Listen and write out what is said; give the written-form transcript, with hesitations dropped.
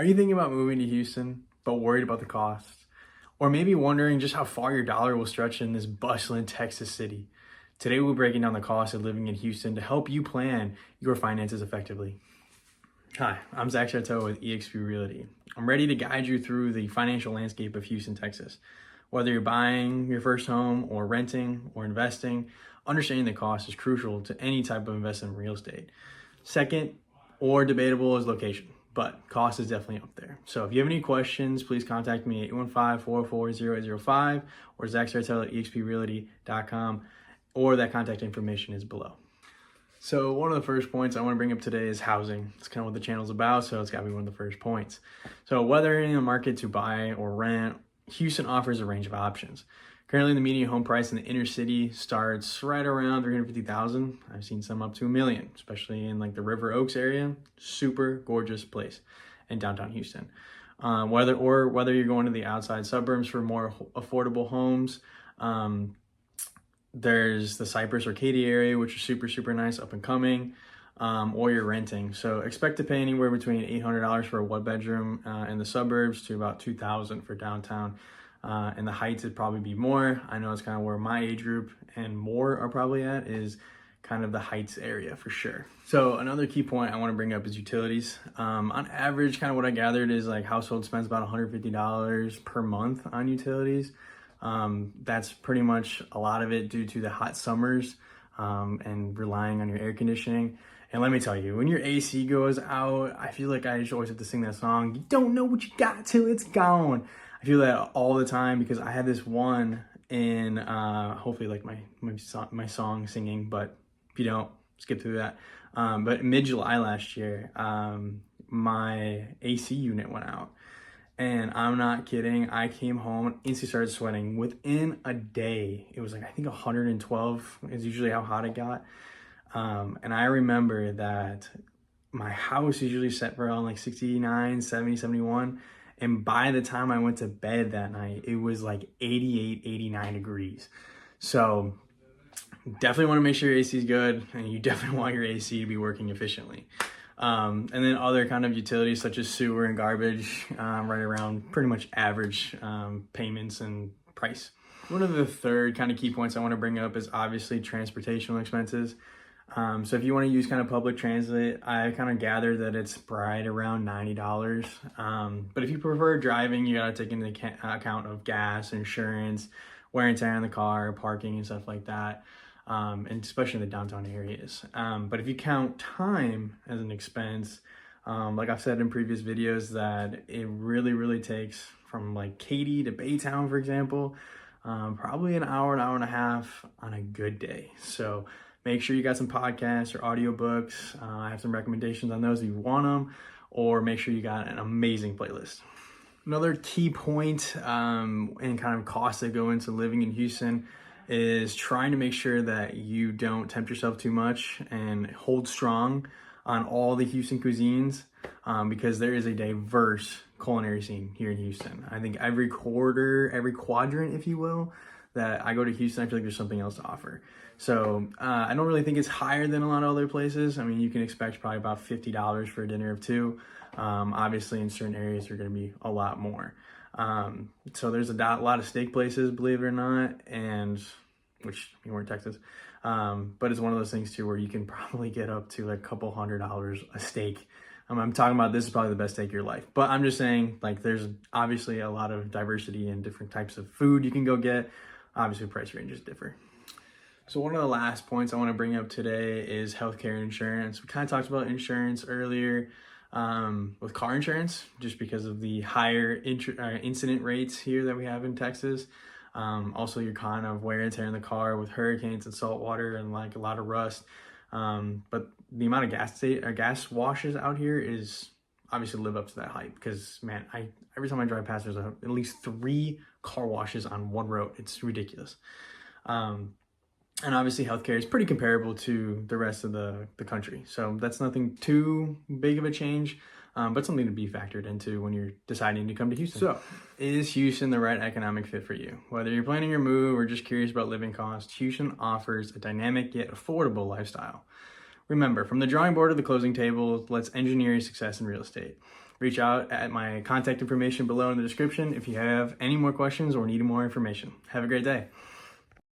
Are you thinking about moving to Houston, but worried about the cost? Or maybe wondering just how far your dollar will stretch in this bustling Texas city? Today, we'll be breaking down the cost of living in Houston to help you plan your finances effectively. Hi, I'm Zach Serritella with Exp Realty. I'm ready to guide you through the financial landscape of Houston, Texas. Whether you're buying your first home or renting or investing, understanding the cost is crucial to any type of investment in real estate. Second, or debatable, is location, but cost is definitely up there. So if you have any questions, please contact me at 815-404-0805 or Zach Serritella at exprealty.com, or that contact information is below. So one of the first points I want to bring up today is housing. It's kind of what the channel's about, so it's got to be one of the first points. So whether you're in the market to buy or rent, Houston offers a range of options. Currently, the median home price in the inner city starts right around $350,000. I've seen some up to $1 million, especially in like the River Oaks area. Super gorgeous place in downtown Houston. Whether you're going to the outside suburbs for more affordable homes, there's the Cypress Arcadia area, which is super nice, up and coming, or you're renting. So expect to pay anywhere between $800 for a one bedroom in the suburbs to about $2,000 for downtown. And the Heights would probably be more. I know it's kind of where my age group and more are probably at, is kind of the Heights area for sure. So another key point I want to bring up is utilities. On average, kind of what I gathered is like household spends about $150 per month on utilities. That's pretty much a lot of it due to the hot summers and relying on your air conditioning. And let me tell you, when your AC goes out, I feel like I just always have to sing that song. You don't know what you got till it's gone. I feel that all the time because I had this one in hopefully like my song singing, but if you don't, skip through that. But mid-July last year, my AC unit went out. And I'm not kidding. I came home, instantly started sweating. Within a day, it was like, I think 112 is usually how hot it got. And I remember that my house is usually set for around like 69, 70, 71. And by the time I went to bed that night, it was like 88, 89 degrees. So definitely want to make sure your AC is good, and you definitely want your AC to be working efficiently. And then other kind of utilities such as sewer and garbage, right around pretty much average payments and price. One of the third kind of key points I want to bring up is obviously transportational expenses. So if you want to use kind of public transit, I kind of gather that it's right around $90. But if you prefer driving, you got to take into account of gas, insurance, wear and tear on the car, parking and stuff like that. And especially in the downtown areas. But if you count time as an expense, like I've said in previous videos, that it really takes from like Katy to Baytown, for example, probably an hour and a half on a good day. So make sure you got some podcasts or audiobooks. I have some recommendations on those if you want them, or make sure you got an amazing playlist. Another key point and kind of costs that go into living in Houston is trying to make sure that you don't tempt yourself too much and hold strong on all the Houston cuisines, because there is a diverse culinary scene here in Houston. I think every quadrant, if you will, that I go to Houston, I feel like there's something else to offer. So I don't really think it's higher than a lot of other places. I mean, you can expect probably about $50 for a dinner of two. Obviously in certain areas, they're going to be a lot more. So there's a lot of steak places, believe it or not, and which you weren't Texas. But it's one of those things too, where you can probably get up to like a couple $100 a steak. I'm talking about this is probably the best steak of your life, but I'm just saying like there's obviously a lot of diversity in different types of food you can go get. Obviously price ranges differ. So one of the last points I want to bring up today is healthcare and insurance. We kind of talked about insurance earlier with car insurance, just because of the higher incident rates here that we have in Texas. Also your kind of wear and tear in the car with hurricanes and salt water and like a lot of rust. But the amount of gas washes out here is obviously live up to that hype, because man, every time I drive past, there's at least 3 car washes on one road. It's ridiculous. And obviously healthcare is pretty comparable to the rest of the country. So that's nothing too big of a change, but something to be factored into when you're deciding to come to Houston. So is Houston the right economic fit for you? Whether you're planning your move or just curious about living costs, Houston offers a dynamic yet affordable lifestyle. Remember, from the drawing board to the closing table, let's engineer your success in real estate. reach out at my contact information below in the description if you have any more questions or need more information. Have a great day.